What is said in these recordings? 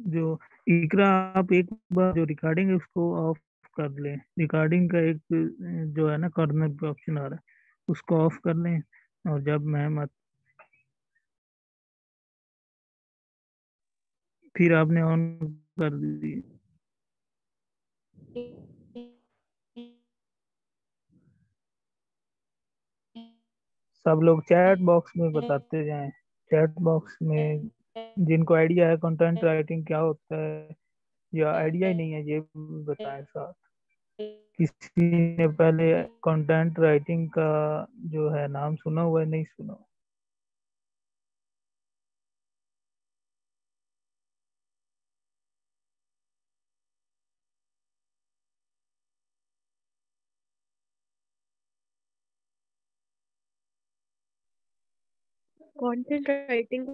जो इकरा, आप एक बार जो रिकॉर्डिंग है उसको ऑफ कर लें। रिकॉर्डिंग का एक जो है ना कॉर्नर पे ऑप्शन आ रहा है, उसको ऑफ कर लें। और जब मैम फिर आपने ऑन कर दी। सब लोग चैट बॉक्स में बताते जाएं। चैट बॉक्स में जिनको आइडिया है कंटेंट राइटिंग क्या होता है या आइडिया ही नहीं है, ये भी बताएं साथ। किसी ने पहले कंटेंट राइटिंग का जो है नाम सुना हुआ है, नहीं सुना? कंटेंट राइटिंग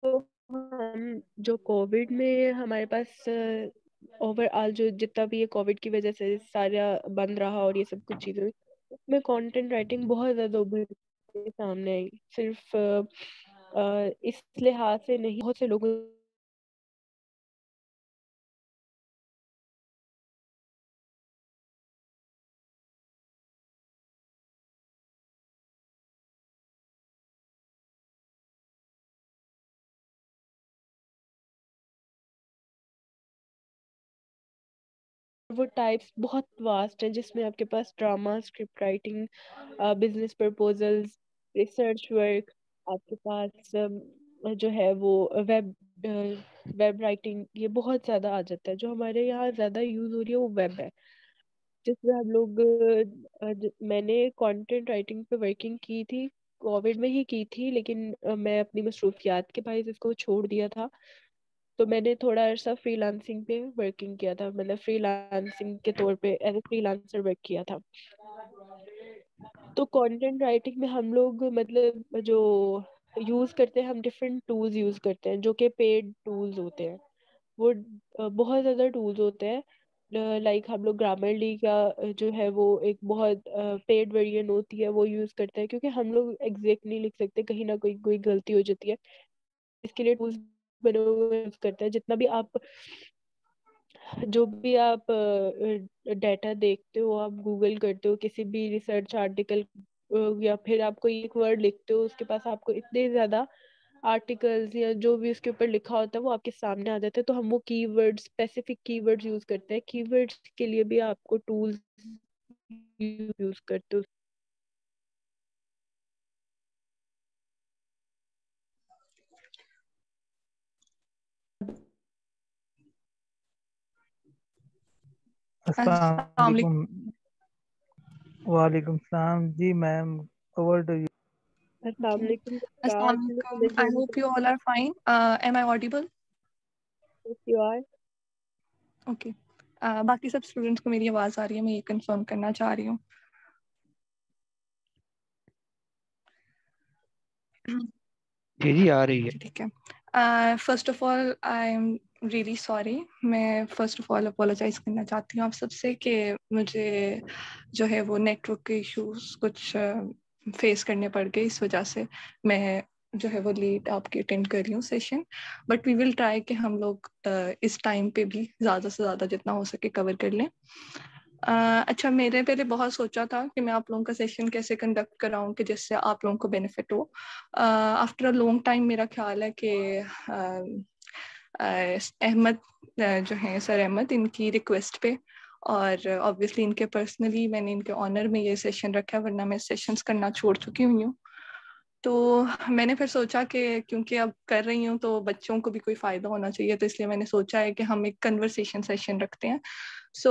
तो हम जो कोविड में हमारे पास ओवरऑल जो जितना भी ये कोविड की वजह से सारा बंद रहा और ये सब कुछ चीजें हुई, उसमें कंटेंट राइटिंग बहुत ज्यादा उभर के सामने आई। सिर्फ इस लिहाज से नहीं, बहुत से लोगों वो टाइप्स बहुत वास्ट है, जिसमें आपके पास drama, script writing, business proposals, research work, आपके पास जो है वो वेब वेब राइटिंग, ये बहुत ज्यादा आ जाता है। जो हमारे यहाँ ज्यादा यूज हो रही है वो वेब है, जिसमें हम लोग मैंने कंटेंट राइटिंग पे वर्किंग की थी, कोविड में ही की थी, लेकिन मैं अपनी मसरूफियात के बायस इसको छोड़ दिया था। तो मैंने थोड़ा अरसा फ्रीलांसिंग पे वर्किंग किया था, मतलब फ्रीलांसिंग के तौर पे एज ए फ्रीलांसर वर्क किया था। तो कंटेंट राइटिंग में हम लोग मतलब जो यूज करते हैं, हम डिफरेंट टूल्स यूज करते हैं जो कि पेड टूल्स होते हैं। वो बहुत ज्यादा टूल्स होते हैं। लाइक हम लोग ग्रामरली का जो है वो एक बहुत पेड वर्जन होती है, वो यूज करते हैं, क्योंकि हम लोग एग्जैक्ट नहीं लिख सकते, कहीं ना कोई कोई गलती हो जाती है। इसके लिए टूल्स बने हुए यूज करते हैं। जितना भी आप जो भी आप डाटा देखते हो, आप गूगल करते हो किसी भी रिसर्च आर्टिकल, या फिर आप कोई एक वर्ड लिखते हो, उसके पास आपको इतने ज्यादा आर्टिकल्स या जो भी उसके ऊपर लिखा होता है वो आपके सामने आ जाता है। तो हम वो कीवर्ड्स, स्पेसिफिक कीवर्ड्स यूज करते हैं। कीवर्ड्स के लिए भी आपको टूल्स यूज करते हो। अस्सलाम अस्सलाम वालेकुम। वालेकुम सलाम जी मैम, ओवर टू यू। अस्सलाम वालेकुम। अस्सलाम वालेकुम। I hope you all are fine. Am I audible? You are. Okay. बाकी सब स्टूडेंट्स को मेरी आवाज आ रही है, मैं ये कंफर्म करना चाह रही हूँ। जी जी आ रही है। ठीक है। First of all I am really sorry. मैं फर्स्ट ऑफ ऑल अपोलोजाइज करना चाहती हूँ आप सबसे कि मुझे जो है वो नेटवर्क के इश्यूज कुछ फेस करने पड़ गए, इस वजह से मैं जो है वो लेट आपकी अटेंड कर रही हूँ session. But we will try कि हम लोग इस टाइम पे भी ज़्यादा से ज़्यादा जितना हो सके कवर कर लें। अच्छा, मेरे पहले बहुत सोचा था कि मैं आप लोगों का सेशन कैसे कंडक्ट कराऊं कि जिससे आप लोगों को बेनिफिट हो। आफ्टर अ लॉन्ग टाइम मेरा ख्याल है कि अहमद जो है, सर अहमद, इनकी रिक्वेस्ट पे और ऑब्वियसली इनके पर्सनली मैंने इनके ऑनर में ये सेशन रखा है, वरना मैं सेशंस करना छोड़ चुकी हुई हूँ। तो मैंने फिर सोचा कि क्योंकि अब कर रही हूँ तो बच्चों को भी कोई फ़ायदा होना चाहिए, तो इसलिए मैंने सोचा है कि हम एक कन्वर्सेशन सेशन रखते हैं। सो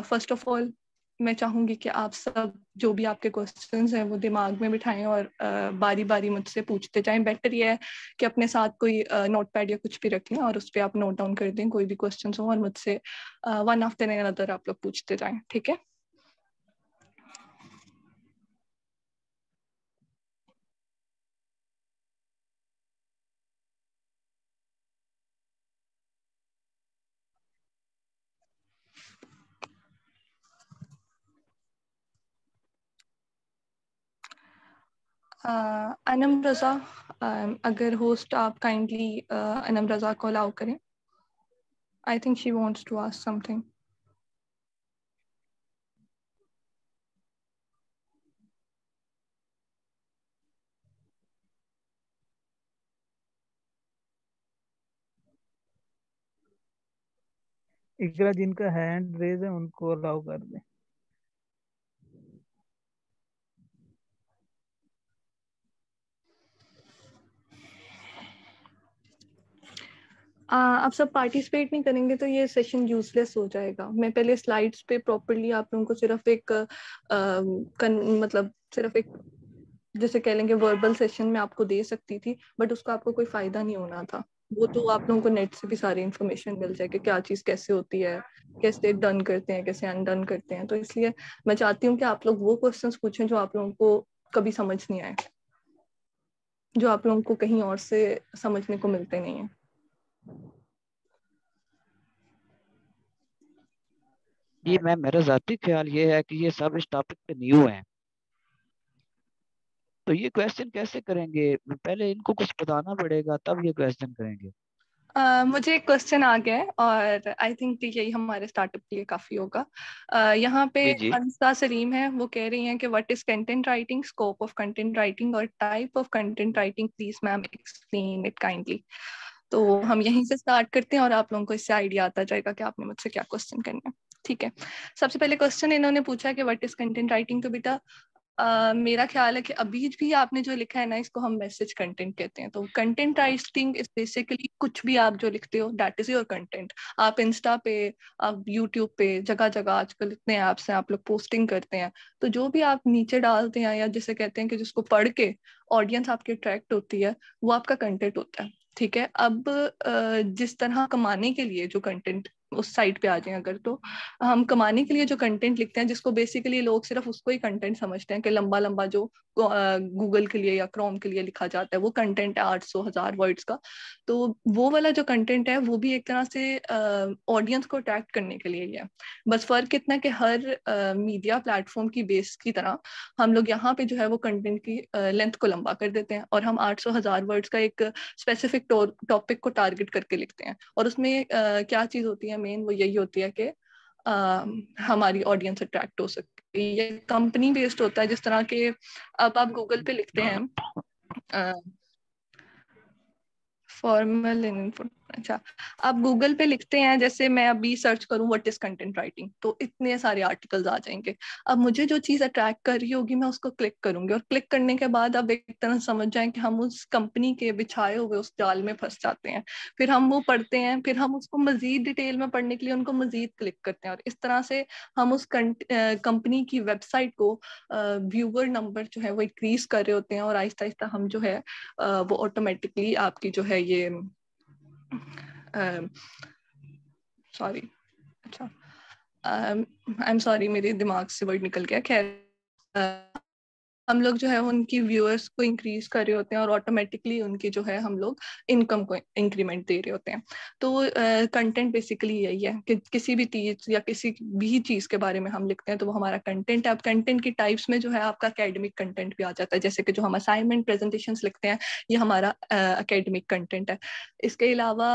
फर्स्ट ऑफ ऑल मैं चाहूँगी कि आप सब जो भी आपके क्वेश्चंस हैं वो दिमाग में बिठाएं और बारी बारी मुझसे पूछते जाएं। बेटर ये है कि अपने साथ कोई नोट पैड या कुछ भी रख लें और उस पर आप नोट डाउन कर दें कोई भी क्वेश्चन हो, और मुझसे वन आफ्टर अनदर आप लोग पूछते जाएं, ठीक है? अनम रजा, अगर होस्ट आप काइंडली अनम रजा को अलाउ करें. I think she wants to ask something. Iqra, जिनका हैंड रेज है उनको अलाउ कर दें. आप सब पार्टिसिपेट नहीं करेंगे तो ये सेशन यूजलेस हो जाएगा. मैं पहले स्लाइड्स पे प्रॉपरली आप लोगों को सिर्फ एक मतलब सिर्फ एक जैसे कह लेंगे वर्बल सेशन में आपको दे सकती थी, बट उसका आपको कोई फायदा नहीं होना था. वो तो आप लोगों को नेट से भी सारी इन्फॉर्मेशन मिल जाएगी, क्या चीज़ कैसे होती है, कैसे डन करते हैं, कैसे अनडन करते हैं. तो इसलिए मैं चाहती हूँ कि आप लोग वो क्वेश्चंस पूछें जो आप लोगों को कभी समझ नहीं आए, जो आप लोगों को कहीं और से समझने को मिलते नहीं है. ये मैम मेरा जाती ख्याल ये है कि ये सब इस टॉपिक पे न्यू हैं, तो ये क्वेश्चन कैसे करेंगे? पहले इनको कुछ बताना पड़ेगा तब ये क्वेश्चन करेंगे. मुझे एक क्वेश्चन आ गया है और आई थिंक यही हमारे स्टार्टअप के लिए काफी होगा. यहाँ पे जी जी. अंसा सलीम है, वो कह रही हैं कि what is content writing, scope of content writing और type of content writing, please ma'am explain it kindly. तो हम यहीं से स्टार्ट करते हैं और आप लोगों को इससे आइडिया आता जाएगा कि आपने मुझसे क्या क्वेश्चन करना है. ठीक है. सबसे पहले क्वेश्चन इन्होंने पूछा कि व्हाट इज कंटेंट राइटिंग. तो बेटा मेरा ख्याल है कि अभी भी आपने जो लिखा है ना, इसको हम मैसेज कंटेंट कहते हैं. तो कंटेंट राइटिंग इज बेसिकली कुछ भी आप जो लिखते हो दैट इज योर कंटेंट. आप इंस्टा पे, आप यूट्यूब पे, जगह जगह आजकल इतने ऐप्स हैं, आप लोग पोस्टिंग करते हैं. तो जो भी आप नीचे डालते हैं या जिसे कहते हैं कि जिसको पढ़ के ऑडियंस आपकी अट्रैक्ट होती है, वो आपका कंटेंट होता है. ठीक है. अब जिस तरह कमाने के लिए जो कंटेंट उस साइट पे आ जाए, अगर तो हम कमाने के लिए जो कंटेंट लिखते हैं, जिसको बेसिकली लोग सिर्फ उसको ही कंटेंट समझते हैं कि लंबा लंबा जो गूगल के लिए या क्रोम के लिए लिखा जाता है वो कंटेंट है 800,000 वर्ड्स का. तो वो वाला जो कंटेंट है वो भी एक तरह से ऑडियंस को अट्रैक्ट करने के लिए ही है. बस फर्क इतना है कि हर मीडिया प्लेटफॉर्म की बेस की तरह हम लोग यहाँ पे जो है वो कंटेंट की लेंथ को लंबा कर देते हैं और हम 800,000 वर्ड्स का एक स्पेसिफिक टॉपिक को टारगेट करके लिखते हैं. और उसमें क्या चीज होती है मेन, वो यही होती है कि हमारी ऑडियंस अट्रैक्ट हो सके. ये कंपनी बेस्ड होता है. जिस तरह के अब आप गूगल पे लिखते हैं फॉर्मल इनपुट, अच्छा, आप गूगल पे लिखते हैं, जैसे मैं अभी सर्च करूं व्हाट इज कंटेंट राइटिंग, तो इतने सारे आर्टिकल्स आ जाएंगे. अब मुझे जो चीज अट्रैक्ट कर रही होगी मैं उसको क्लिक करूंगी और क्लिक करने के बाद अब एक तरह समझ जाएं कि हम उस कंपनी के बिछाए हुए उस जाल में फंस जाते हैं. फिर हम वो पढ़ते हैं, फिर हम उसको मजीद डिटेल में पढ़ने के लिए उनको मजीद क्लिक करते हैं और इस तरह से हम उस कंपनी की वेबसाइट को व्यूअर नंबर जो है वो इंक्रीज कर रहे होते हैं और आहिस्ता आहिस्ता हम जो है वो ऑटोमेटिकली आपकी जो है ये सॉरी, अच्छा, आई एम सॉरी, मेरे दिमाग से वर्ड निकल गया. खैर, हम लोग जो है उनकी व्यूअर्स को इंक्रीज कर रहे होते हैं और ऑटोमेटिकली उनकी जो है हम लोग इनकम को इंक्रीमेंट दे रहे होते हैं. तो कंटेंट बेसिकली यही है कि किसी भी चीज या किसी भी चीज के बारे में हम लिखते हैं तो वो हमारा कंटेंट है. अब कंटेंट की टाइप्स में जो है आपका एकेडमिक कंटेंट भी आ जाता है, जैसे कि जो हम असाइनमेंट प्रेजेंटेशंस लिखते हैं ये हमारा एकेडमिक कंटेंट है. इसके अलावा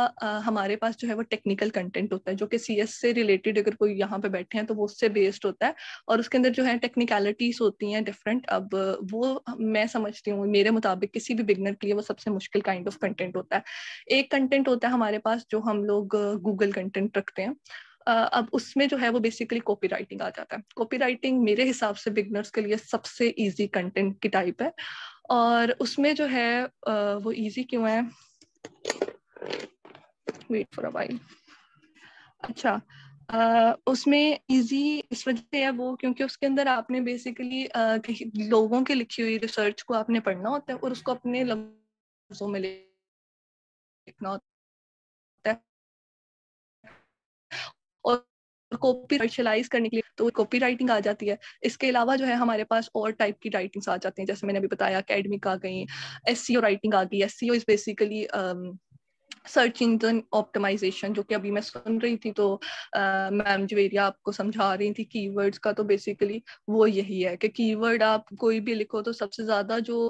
हमारे पास जो है वो टेक्निकल कंटेंट होता है जो कि CS से रिलेटेड अगर कोई यहाँ पे बैठे हैं तो वो उससे बेस्ड होता है और उसके अंदर जो है टेक्निकलिटीज होती हैं डिफरेंट. अब वो मैं समझती हूँ मेरे मुताबिक किसी भी बिगनर के लिए वो सबसे मुश्किल काइंड ऑफ कंटेंट होता है. एक कंटेंट होता है हमारे पास जो हम लोग गूगल कंटेंट रखते हैं. अब उसमें जो है वो बेसिकली कॉपी राइटिंग आ जाता है. कॉपी राइटिंग मेरे हिसाब से बिगनर्स के लिए सबसे इजी कंटेंट की टाइप है और उसमें जो है वो इजी क्यों है, वेट फॉर अ व्हाइल. अच्छा, उसमें इजी इस वजह से है वो क्योंकि उसके अंदर आपने बेसिकली लोगों के लिखी हुई रिसर्च को आपने पढ़ना होता है और उसको अपने लफ्जों में लिखना होता है और कॉपी राइटलाइज करने के लिए तो कॉपी राइटिंग आ जाती है. इसके अलावा जो है हमारे पास और टाइप की राइटिंग्स आ जाती हैं, जैसे मैंने अभी बताया एकेडमिक आ गई, SEO राइटिंग आ गई. SEO is basically search engine optimisation, जो कि अभी मैं सुन रही थी तो मैम जवेरिया आपको समझा रही थी कीवर्ड्स का, तो बेसिकली वो यही है कि कीवर्ड आप कोई भी लिखो तो सबसे ज्यादा जो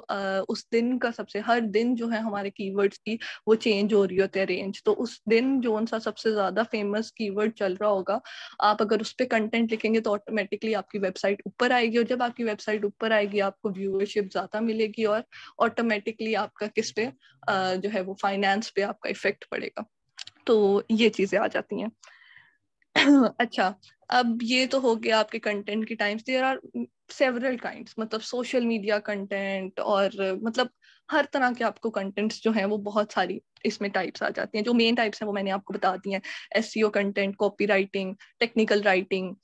उस दिन का सबसे, हर दिन जो है हमारे कीवर्ड्स की वो चेंज हो रही होती है रेंज, तो उस दिन जो सा सबसे ज्यादा फेमस कीवर्ड चल रहा होगा, आप अगर उस पर कंटेंट लिखेंगे तो ऑटोमेटिकली आपकी वेबसाइट ऊपर आएगी, और जब आपकी वेबसाइट ऊपर आएगी आपको व्यूअरशिप ज्यादा मिलेगी, और ऑटोमेटिकली आपका किस पे जो है वो फाइनेंस पे आपका इफेक्ट पड़ेगा। तो ये चीजें आ जाती हैं। अच्छा, अब ये तो हो गया आपके कंटेंट की types. There are several kinds, मतलब सोशल मीडिया कंटेंट, और मतलब हर तरह के आपको कंटेंट्स जो हैं वो बहुत सारी इसमें टाइप्स आ जाती हैं। जो मेन टाइप्स हैं वो मैंने आपको बता दी हैं, SEO content, copy writing, technical writing,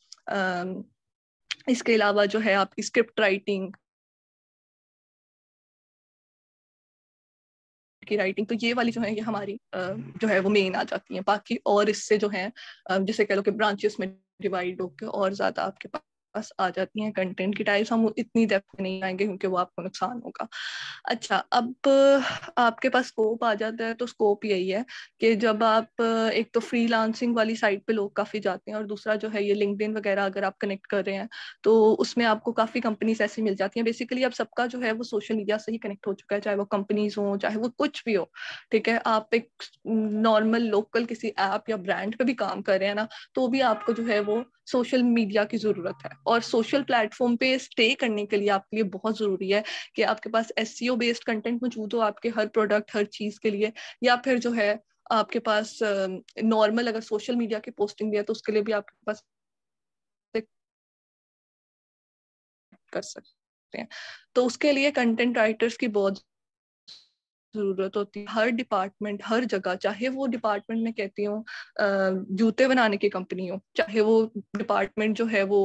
इसके अलावा जो है आपकी स्क्रिप्ट राइटिंग की राइटिंग, तो ये वाली जो है ये हमारी जो है वो मेन आ जाती है। बाकी और इससे जो है जैसे कह लो कि ब्रांचेस में डिवाइड होकर और ज्यादा आपके पास आ जाती हैं कंटेंट की टाइप्स। हम इतनी डेप्थ में नहीं आएंगे क्योंकि वो आपको नुकसान होगा। अच्छा, अब आपके पास स्कोप आ जाता है, तो स्कोप यही है कि जब आप एक तो फ्रीलांसिंग वाली साइट पे लोग काफी जाते हैं, और दूसरा जो है ये लिंक्डइन वगैरह अगर आप कनेक्ट कर रहे हैं तो उसमें आपको काफी कंपनीज ऐसी मिल जाती हैं। बेसिकली अब सबका जो है वो सोशल मीडिया से ही कनेक्ट हो चुका है, चाहे वो कंपनीज हो चाहे वो कुछ भी हो, ठीक है। आप एक नॉर्मल लोकल किसी ऐप या ब्रांड पे भी काम कर रहे हैं ना, तो भी आपको जो है वो सोशल मीडिया की जरूरत है। और सोशल प्लेटफॉर्म पे स्टे करने के लिए आपके लिए बहुत जरूरी है कि आपके पास एसईओ बेस्ड कंटेंट मौजूद हो आपके हर प्रोडक्ट हर चीज के लिए, या फिर जो है आपके पास नॉर्मल अगर सोशल मीडिया की पोस्टिंग भी है तो उसके लिए भी आपके पास कर सकते हैं। तो उसके लिए कंटेंट राइटर्स की बहुत जरूरत होती है। हर डिपार्टमेंट हर जगह, चाहे वो डिपार्टमेंट में कहती हूँ जूते बनाने की कंपनी हो, चाहे वो डिपार्टमेंट जो है वो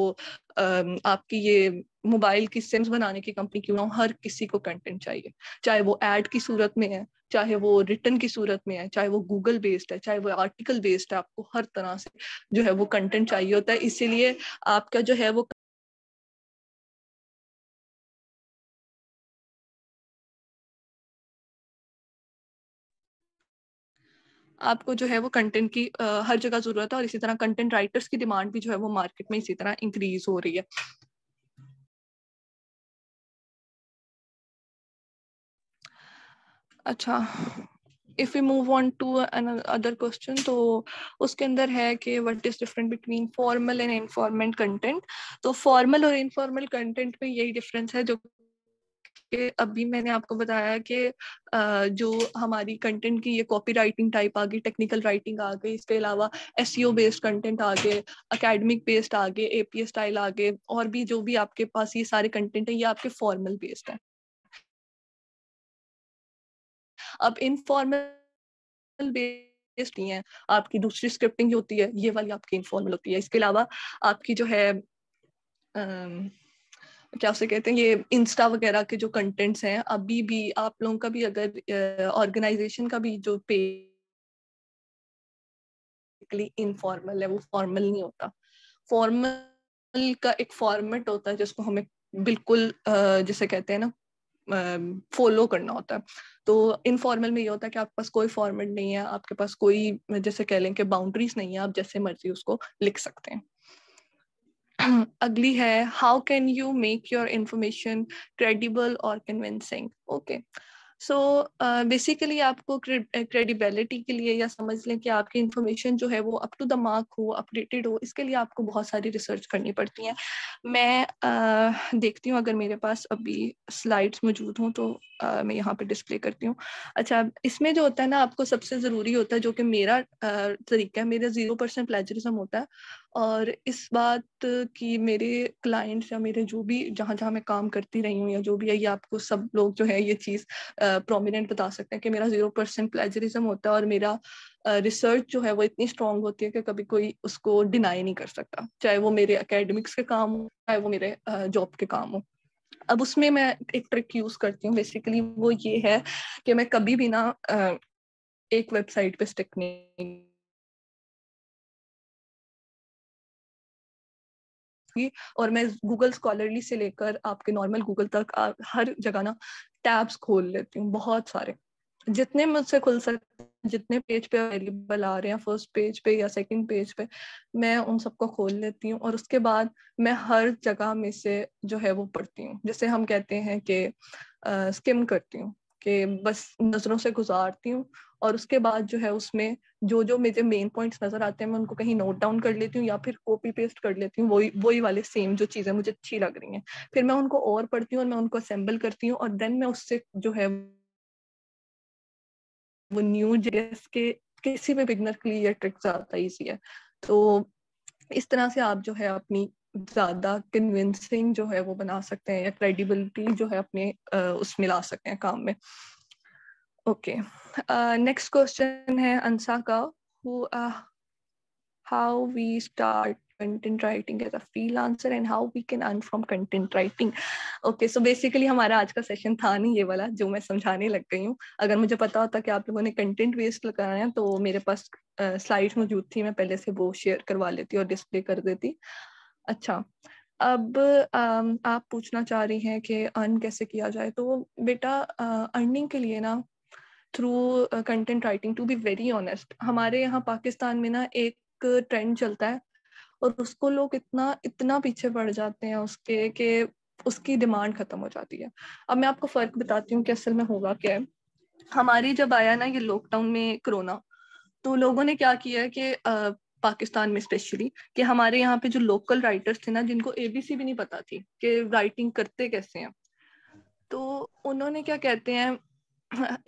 आपकी ये मोबाइल की सिम्स बनाने की कंपनी क्यों ना हो, हर किसी को कंटेंट चाहिए। चाहे वो एड की सूरत में है, चाहे वो रिटर्न की सूरत में है, चाहे वो गूगल बेस्ड है, चाहे वो आर्टिकल बेस्ड है, आपको हर तरह से जो है वो कंटेंट चाहिए होता है। इसीलिए आपका जो है वो आपको जो है वो कंटेंट की हर जगह जरूरत है, और इसी तरह कंटेंट राइटर्स की डिमांड भी जो है वो मार्केट में इसी तरह इंक्रीज हो रही है। अच्छा, if you move on to other question, तो उसके अंदर है कि what is different between formal and informal content. तो फॉर्मल और इनफॉर्मल कंटेंट में यही डिफरेंस है जो कि अभी मैंने आपको बताया कि जो हमारी कंटेंट की ये कॉपी राइटिंग टाइप आ गई, टेक्निकल राइटिंग आ गई, इसके अलावा एसईओ बेस्ड कंटेंट आ गए, एकेडमिक बेस्ड आ गए, एपीए स्टाइल आ गए, और भी जो भी आपके पास ये सारे कंटेंट है ये आपके फॉर्मल बेस्ड है। अब इनफॉर्मल बेस्ड नहीं है, आपकी दूसरी स्क्रिप्टिंग जो होती है ये वाली आपकी इनफॉर्मल होती है। इसके अलावा आपकी जो है क्या उसे कहते हैं, ये इंस्टा वगैरह के जो कंटेंट्स हैं, अभी भी आप लोगों का भी अगर ऑर्गेनाइजेशन का भी जो पेज इनफॉर्मल है वो फॉर्मल नहीं होता। फॉर्मल का एक फॉर्मेट होता है जिसको हमें बिल्कुल जिसे कहते हैं ना फॉलो करना होता है। तो इनफॉर्मल में ये होता है कि आपके पास कोई फॉर्मेट नहीं है, आपके पास कोई जैसे कह लें कि बाउंड्रीज नहीं है, आप जैसे मर्जी उसको लिख सकते हैं। अगली है, how can you make your information credible और कन्विंसिंग। ओके, सो बेसिकली आपको क्रेडिबिलिटी के लिए, या समझ लें कि आपकी इंफॉर्मेशन जो है वो अप टू द मार्क हो, अपडेटेड हो, इसके लिए आपको बहुत सारी रिसर्च करनी पड़ती है। मैं देखती हूँ अगर मेरे पास अभी स्लाइड्स मौजूद हों तो मैं यहाँ पे डिस्प्ले करती हूँ। अच्छा, इसमें जो होता है ना, आपको सबसे ज़रूरी होता है, जो कि मेरा तरीका है, मेरा 0% प्लेजरिज्म होता है। और इस बात की मेरे क्लाइंट्स या मेरे जो भी जहाँ जहाँ मैं काम करती रही हूँ या जो भी है, ये आपको सब लोग जो है ये चीज़ प्रोमिनेंट बता सकते हैं कि मेरा 0% प्लेजरिज्म होता है, और मेरा रिसर्च जो है वो इतनी स्ट्रांग होती है कि कभी कोई उसको डिनाई नहीं कर सकता, चाहे वो मेरे एकेडमिक्स के काम हो चाहे वो मेरे जॉब के काम हो। अब उसमें मैं एक ट्रिक यूज करती हूँ, बेसिकली वो ये है कि मैं कभी भी ना एक वेबसाइट पे स्टिक नहीं, और मैं गूगल स्कॉलरली से लेकर आपके नॉर्मल गूगल तक हर जगह ना टैब्स खोल लेती हूँ, बहुत सारे, जितने मुझसे खुल सकते जितने पेज पे अवेलेबल आ रहे हैं, फर्स्ट पेज पे या सेकंड पेज पे, मैं उन सबको खोल लेती हूँ और उसके बाद मैं हर जगह में से जो है वो पढ़ती हूँ। जैसे हम कहते हैं कि स्किम करती हूँ, कि बस नज़रों से गुजारती हूँ और उसके बाद जो है उसमें जो जो मुझे मेन पॉइंट्स नजर आते हैं मैं उनको कहीं नोट डाउन कर लेती हूँ या फिर कॉपी पेस्ट कर लेती हूँ, वही वाले सेम जो चीज़ें मुझे अच्छी लग रही हैं। फिर मैं उनको और पढ़ती हूँ और मैं उनको असेंबल करती हूँ और देन मैं उससे जो है वो न्यू जेएस के किसी भी बिगनर के लिए ये ट्रिक ज्यादा इजी है। तो इस तरह से आप जो है अपनी ज्यादा कन्विंसिंग जो है वो बना सकते हैं या क्रेडिबिलिटी जो है अपने उसमें ला सकते हैं काम में। ओके, नेक्स्ट क्वेश्चन है अंसा का, who how we start content writing as a freelancer and how we can earn from content writing. Okay, so basically हमारा आज का सेशन था नहीं ये वाला जो मैं समझाने लग गई हूँ। अगर मुझे पता होता कि आप लोगों ने कंटेंट वेस्ट लगाना है तो मेरे पास स्लाइड्स मौजूद थी, मैं पहले से वो शेयर करवा लेती और डिस्प्ले कर देती। अच्छा, अब आप पूछना चाह रही हैं कि अर्न कैसे किया जाए। तो बेटा अर्निंग के लिए ना through content writing, to be very honest, हमारे यहाँ पाकिस्तान में ना एक ट्रेंड चलता है और उसको लोग इतना इतना पीछे पड़ जाते हैं उसके कि उसकी डिमांड खत्म हो जाती है। अब मैं आपको फर्क बताती हूँ कि असल में होगा क्या है। हमारी जब आया ना ये लॉकडाउन में कोरोना, तो लोगों ने क्या किया कि पाकिस्तान में स्पेशली कि हमारे यहाँ पे जो लोकल राइटर्स थे ना, जिनको एबीसी भी नहीं पता थी कि राइटिंग करते कैसे हैं, तो उन्होंने क्या कहते हैं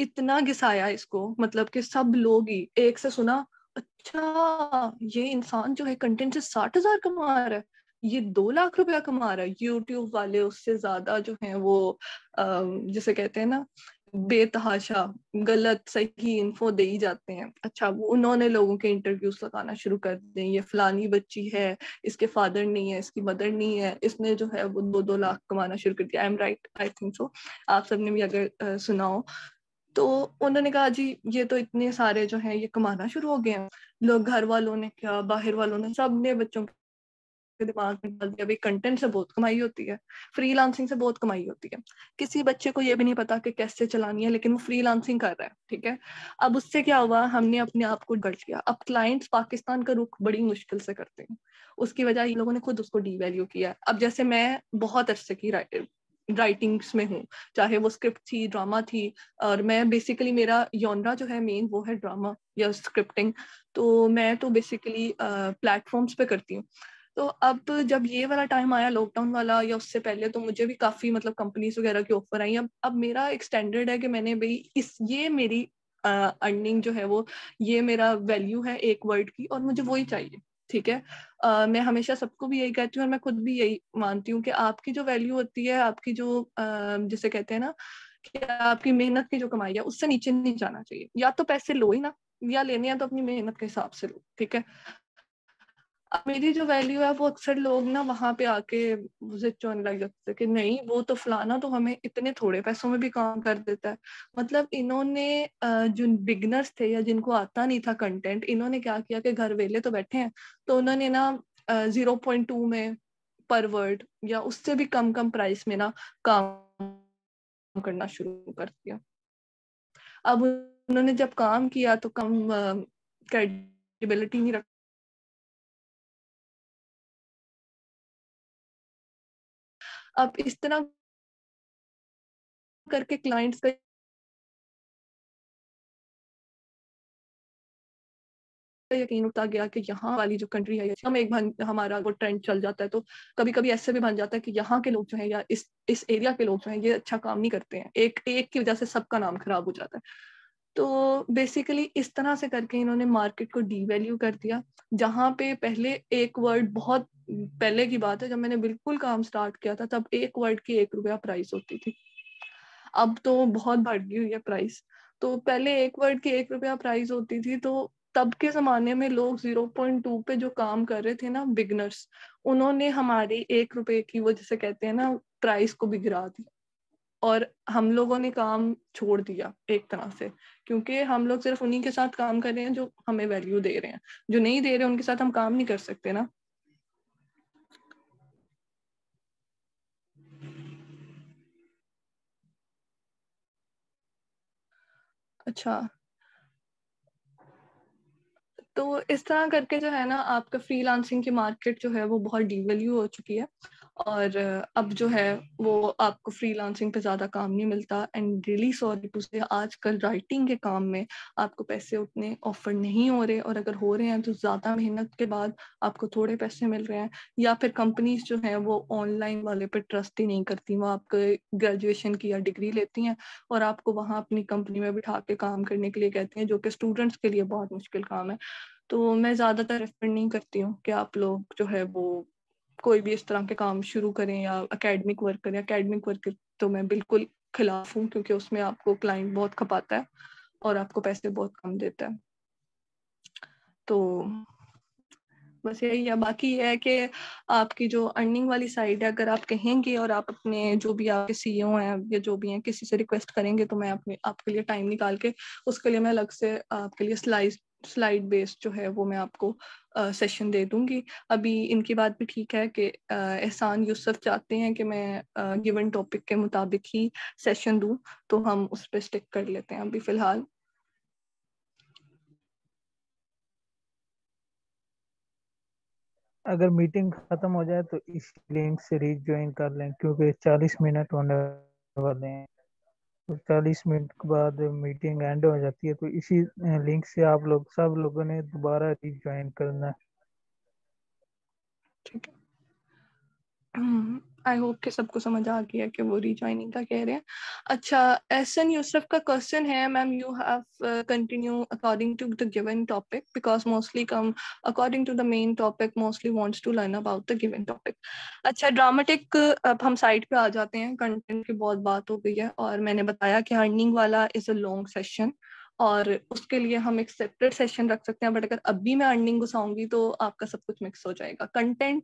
इतना घिसाया इसको, मतलब कि सब लोग ही एक से सुना, अच्छा ये इंसान जो है कंटेंट से 60,000 कमा रहा है, ये 2 लाख रुपया कमा रहा है। यूट्यूब वाले उससे ज्यादा जो है वो जिसे कहते हैं ना बेतहाशा गलत सही इन्फो दे ही जाते हैं। अच्छा, वो उन्होंने लोगों के इंटरव्यूज लगाना शुरू कर दिए, ये फलानी बच्ची है, इसके फादर नहीं है, इसकी मदर नहीं है, इसने जो है वो 2-2 लाख कमाना शुरू कर दिया। I am right, I think so, आप सबने भी अगर सुना हो। तो उन्होंने कहा जी ये तो इतने सारे जो हैं ये कमाना शुरू हो गए हैं। लोग घर वालों ने क्या बाहर वालों ने सबने बच्चों के दिमाग में डाल दिया भाई कंटेंट से बहुत कमाई होती है, फ्रीलांसिंग से बहुत कमाई होती है। किसी बच्चे को ये भी नहीं पता कि कैसे चलानी है, लेकिन वो फ्रीलांसिंग कर रहा है, ठीक है। अब उससे क्या हुआ, हमने अपने आप को गढ़ लिया। अब क्लाइंट्स पाकिस्तान का रुख बड़ी मुश्किल से करते हैं, उसकी वजह इन लोगों ने खुद उसको डीवैल्यू किया। अब जैसे मैं बहुत अरसे की राइटिंग्स में हूँ, चाहे वो स्क्रिप्ट थी, ड्रामा थी, और मैं बेसिकली मेरा यॉनरा जो है मेन वो है ड्रामा या स्क्रिप्टिंग। तो मैं तो बेसिकली प्लेटफॉर्म्स पे करती हूँ। तो अब जब ये वाला टाइम आया लॉकडाउन वाला या उससे पहले, तो मुझे भी काफी मतलब कंपनीज वगैरह की ऑफर आई। अब मेरा एक स्टैंडर्ड है कि मैंने भाई ये मेरी अर्निंग जो है वो, ये मेरा वैल्यू है एक वर्ड की और मुझे वही चाहिए, ठीक है। मैं हमेशा सबको भी यही कहती हूँ और मैं खुद भी यही मानती हूँ कि आपकी जो वैल्यू होती है, आपकी जो जिसे कहते हैं ना कि आपकी मेहनत की जो कमाई है, उससे नीचे नहीं जाना चाहिए। या तो पैसे लो ही ना, या लेने हैं तो अपनी मेहनत के हिसाब से लो, ठीक है। अब मेरी जो वैल्यू है वो अक्सर लोग ना वहां पे आके मुझे चोन लग जाते हैं कि नहीं वो तो फलाना तो हमें इतने थोड़े पैसों में भी काम कर देता है। मतलब इन्होंने जो बिगनर्स थे या जिनको आता नहीं था कंटेंट, इन्होंने क्या किया कि घर वेले तो बैठे हैं, तो उन्होंने ना 0.2 में पर वर्ड या उससे भी कम कम प्राइस में ना काम करना शुरू कर दिया। अब उन्होंने जब काम किया तो कम क्रेडिबिलिटी नहीं रख, अब इस तरह करके क्लाइंट्स का यकीन उठता गया कि यहाँ वाली जो कंट्री है, हम एक हमारा वो ट्रेंड चल जाता है, तो कभी कभी ऐसे भी बन जाता है कि यहाँ के लोग जो है या इस एरिया के लोग जो है ये अच्छा काम नहीं करते हैं, एक एक की वजह से सबका नाम खराब हो जाता है। तो बेसिकली इस तरह से करके इन्होंने मार्केट को डीवैल्यू कर दिया। जहाँ पे पहले एक वर्ड, बहुत पहले की बात है जब मैंने बिल्कुल काम स्टार्ट किया था, तब एक वर्ड की 1 रुपया प्राइस होती थी। अब तो बहुत बढ़ गई हुई है प्राइस। तो पहले एक वर्ड की 1 रुपया प्राइस होती थी, तो तब के जमाने में लोग 0.2 पे जो काम कर रहे थे ना बिगनर्स, उन्होंने हमारी 1 रुपए की वो जिसे कहते हैं ना प्राइस को भी गिरा दिया और हम लोगों ने काम छोड़ दिया एक तरह से, क्योंकि हम लोग सिर्फ उन्हीं के साथ काम कर रहे हैं जो हमें वैल्यू दे रहे हैं। जो नहीं दे रहे उनके साथ हम काम नहीं कर सकते ना। अच्छा, तो इस तरह करके जो है ना आपका फ्रीलांसिंग की मार्केट जो है वो बहुत डिवैल्यू हो चुकी है, और अब जो है वो आपको फ्रीलांसिंग पे ज़्यादा काम नहीं मिलता। एंड रियली सॉरी टू से आजकल राइटिंग के काम में आपको पैसे उतने ऑफर नहीं हो रहे, और अगर हो रहे हैं तो ज़्यादा मेहनत के बाद आपको थोड़े पैसे मिल रहे हैं, या फिर कंपनीज जो हैं वो ऑनलाइन वाले पे ट्रस्ट ही नहीं करती, वो आपके ग्रेजुएशन की या डिग्री लेती हैं और आपको वहाँ अपनी कंपनी में बिठा के काम करने के लिए कहती हैं, जो कि स्टूडेंट्स के लिए बहुत मुश्किल काम है। तो मैं ज़्यादातर रेफर नहीं करती हूँ कि आप लोग जो है वो कोई भी इस तरह के काम शुरू करें या एकेडमिक वर्क करें। एकेडमिक वर्क तो मैं बिल्कुल खिलाफ हूँ, क्योंकि उसमें आपको क्लाइंट बहुत खपाता है और आपको पैसे बहुत कम देता है। तो बस यही है। बाकी ये है कि आपकी जो अर्निंग वाली साइड है, अगर आप कहेंगे और आप अपने जो भी आपके सीईओ हैं या जो भी हैं किसी से रिक्वेस्ट करेंगे, तो मैं अपने आपके लिए टाइम निकाल के उसके लिए मैं अलग से आपके लिए स्लाइड बेस्ड जो है वो मैं आपको सेशन दे दूंगी। अभी इनकी बात भी ठीक है कि एहसान यूसुफ चाहते हैं कि मैं गिवन टॉपिक के मुताबिक ही सेशन दूं, तो हम उस पर स्टिक कर लेते हैं अभी फिलहाल। अगर मीटिंग खत्म हो जाए तो इस लिंक से रीज्वाइन कर लें, क्योंकि 40 मिनट होने वाले हैं। तो 40 मिनट के बाद मीटिंग एंड हो जाती है, तो इसी लिंक से आप लोग सब लोगों ने दोबारा रीज्वाइन करना है। ठीक है, आई होप कि सबको समझ आ गया कि वो रीजॉइनिंग का कह रहे हैं। अच्छा, एहसन यूसुफ का क्वेश्चन है, ma'am you have continue according to the given topic because mostly come according to the main topic mostly wants to learn about the given topic. अच्छा, ड्रामेटिक अब हम साइड पे आ जाते हैं। कंटेंट की बहुत बात हो गई है और मैंने बताया कि अर्निंग वाला इज अ लॉन्ग सेशन और उसके लिए हम एक सेपरेट सेशन रख सकते हैं, बट अगर अभी मैं अर्निंग घुसाऊंगी तो आपका सब कुछ मिक्स हो जाएगा। कंटेंट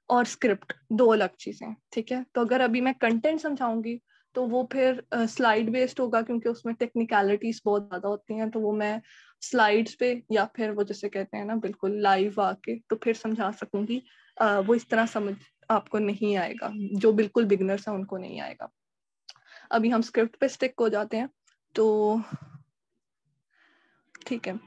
और स्क्रिप्ट दो अलग चीजें, ठीक है। तो अगर अभी मैं कंटेंट समझाऊंगी तो वो फिर स्लाइड बेस्ड होगा, क्योंकि उसमें टेक्निकलिटीज बहुत ज्यादा होती हैं, तो वो मैं स्लाइड्स पे या फिर वो जैसे कहते हैं ना बिल्कुल लाइव आके तो फिर समझा सकूंगी। वो इस तरह समझ आपको नहीं आएगा, जो बिल्कुल बिगनर्स हैं उनको नहीं आएगा। अभी हम स्क्रिप्ट पे स्टिक हो जाते हैं, तो ठीक है।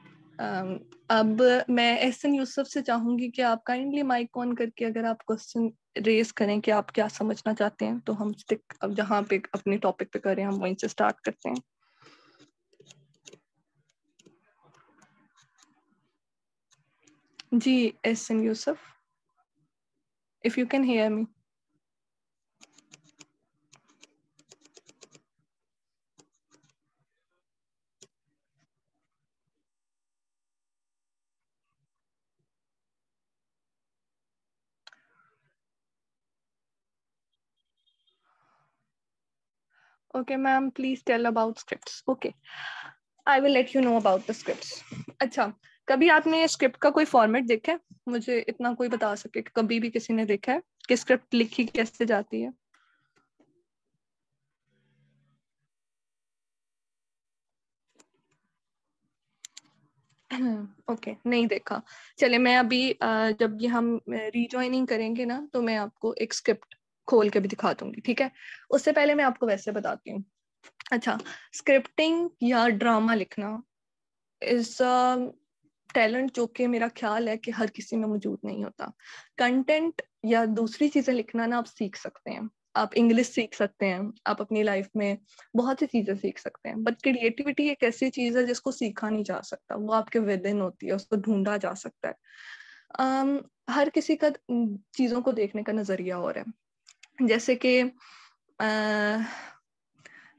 अब मैं एहसन यूसुफ से चाहूंगी कि आप काइंडली माइक ऑन करके अगर आप क्वेश्चन रेज करें कि आप क्या समझना चाहते हैं, तो हम स्टिक अब जहाँ पे अपने टॉपिक पे करें हम वहीं से स्टार्ट करते हैं। जी Ehsan Yusuf, if you can hear me. Okay, ma'am, please tell about scripts. Okay, I will let you know about the scripts. अच्छा, कभी आपने स्क्रिप्ट का कोई फॉर्मेट देखा है? मुझे इतना कोई बता सके कि कभी भी किसी ने देखा है कि स्क्रिप्ट लिखी कैसे जाती है? ओके, नहीं देखा। चले, मैं अभी जब ये हम रीजॉइनिंग करेंगे ना, तो मैं आपको एक स्क्रिप्ट खोल के भी दिखा दूंगी, ठीक है। उससे पहले मैं आपको वैसे बताती हूँ। अच्छा, स्क्रिप्टिंग या ड्रामा लिखना इज टैलेंट जो कि मेरा ख्याल है कि हर किसी में मौजूद नहीं होता। कंटेंट या दूसरी चीजें लिखना ना आप सीख सकते हैं, आप इंग्लिश सीख सकते हैं, आप अपनी लाइफ में बहुत सी चीजें सीख सकते हैं, बट क्रिएटिविटी एक ऐसी चीज है जिसको सीखा नहीं जा सकता, वो आपके विद इन होती है, उसको ढूंढा जा सकता है। हर किसी का चीजों को देखने का नजरिया और है। जैसे कि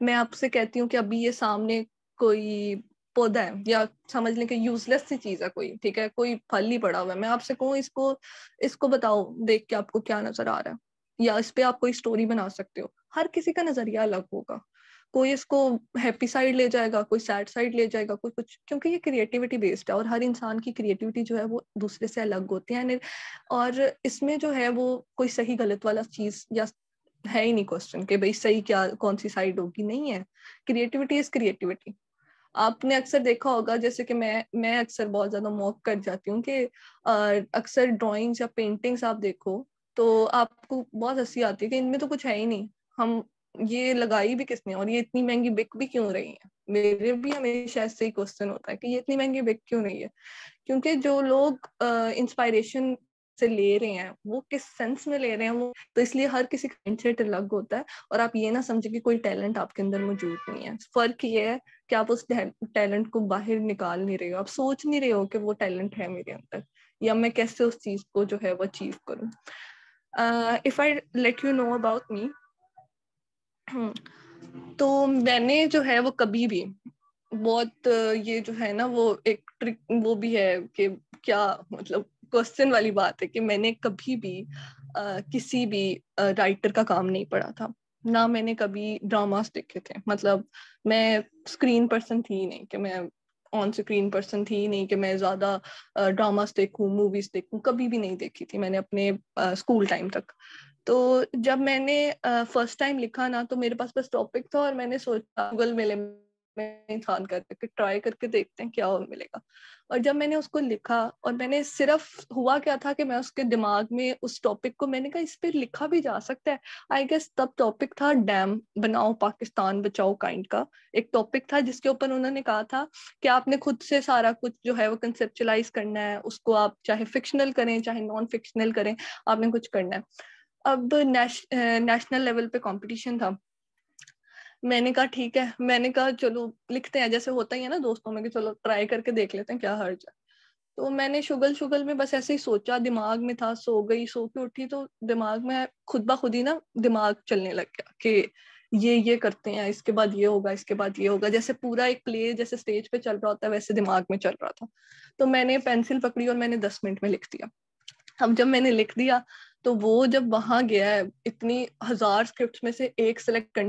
मैं आपसे कहती हूँ कि अभी ये सामने कोई पौधा है, या समझ लें कि यूजलेस सी चीज है कोई, ठीक है, कोई फल ही पड़ा हुआ है, मैं आपसे कहूँ इसको इसको बताओ देख के आपको क्या नजर आ रहा है, या इस पे आप कोई स्टोरी बना सकते हो। हर किसी का नजरिया अलग होगा, कोई इसको हैप्पी साइड ले जाएगा, कोई सैड साइड ले जाएगा, कोई कुछ, क्योंकि ये क्रिएटिविटी बेस्ड है और हर इंसान की क्रिएटिविटी जो है वो दूसरे से अलग होती है। और इसमें जो है वो कोई सही गलत वाला चीज या है ही नहीं क्वेश्चन कि भाई सही क्या कौन सी साइड होगी, नहीं है। Creativity is creativity. आपने अक्सर देखा होगा, जैसे कि मैं अक्सर बहुत ज्यादा मॉक कर जाती हूँ कि अक्सर ड्राइंग्स या पेंटिंग्स आप देखो तो आपको बहुत हंसी आती है कि इनमें तो कुछ है ही नहीं, हम ये लगाई भी किसने और ये इतनी महंगी बिक भी क्यों रही है, मेरे भी हमेशा ऐसे ही क्वेश्चन होता है कि ये इतनी महंगी बिक क्यों नहीं है, क्योंकि जो लोग इंस्पायरेशन से ले रहे हैं वो किस सेंस में ले रहे हैं वो, तो इसलिए हर किसी का माइंडसेट अलग होता है। और आप ये ना समझे कि कोई टैलेंट आपके अंदर मौजूद नहीं है, फर्क ये है कि आप उस टैलेंट को बाहर निकाल नहीं रहे हो, आप सोच नहीं रहे हो कि वो टैलेंट है मेरे अंदर या मैं कैसे उस चीज को जो है वो अचीव करूं। If I let you know about me, तो मैंने जो है वो कभी भी बहुत ये जो है ना वो एक ट्रिक वो भी है कि क्या मतलब क्वेश्चन वाली बात है कि मैंने कभी भी किसी भी राइटर का काम नहीं पढ़ा था, ना मैंने कभी ड्रामास देखे थे। मतलब मैं स्क्रीन पर्सन थी नहीं कि मैं ऑन स्क्रीन पर्सन थी नहीं कि मैं ज्यादा ड्रामास देखूं मूवीज देखूं, कभी भी नहीं देखी थी मैंने अपने स्कूल टाइम तक। तो जब मैंने फर्स्ट टाइम लिखा ना तो मेरे पास बस टॉपिक था और मैंने सोचा गूगल मेले में इंसान करके ट्राई करके देखते हैं क्या मिलेगा। और जब मैंने उसको लिखा और मैंने सिर्फ हुआ क्या था कि मैं उसके दिमाग में उस टॉपिक को मैंने कहा इस पे लिखा भी जा सकता है। आई गेस तब टॉपिक था डैम बनाओ पाकिस्तान बचाओ काइंड का एक टॉपिक था जिसके ऊपर उन्होंने कहा था कि आपने खुद से सारा कुछ जो है वो कंसेप्चुलाइज करना है, उसको आप चाहे फिक्शनल करें चाहे नॉन फिक्शनल करें, आपने कुछ करना है। अब नेशनल लेवल पे कंपटीशन था, मैंने कहा ठीक है, मैंने कहा चलो लिखते हैं, जैसे होता ही है ना दोस्तों में कि चलो ट्राई करके देख लेते हैं क्या हर्ज है। तो मैंने शुगल में बस ऐसे ही सोचा, दिमाग में था, सो गई, सो के उठी तो दिमाग में खुद ब खुद ही ना दिमाग चलने लग गया कि ये करते हैं, इसके बाद ये होगा, इसके बाद ये होगा, जैसे पूरा एक प्ले जैसे स्टेज पे चल रहा होता है वैसे दिमाग में चल रहा था। तो मैंने पेंसिल पकड़ी और मैंने 10 मिनट में लिख दिया। अब जब मैंने लिख दिया तो वो जब वहां गया है इतनी 1000 स्क्रिप्ट्स में से एक सिलेक्ट करने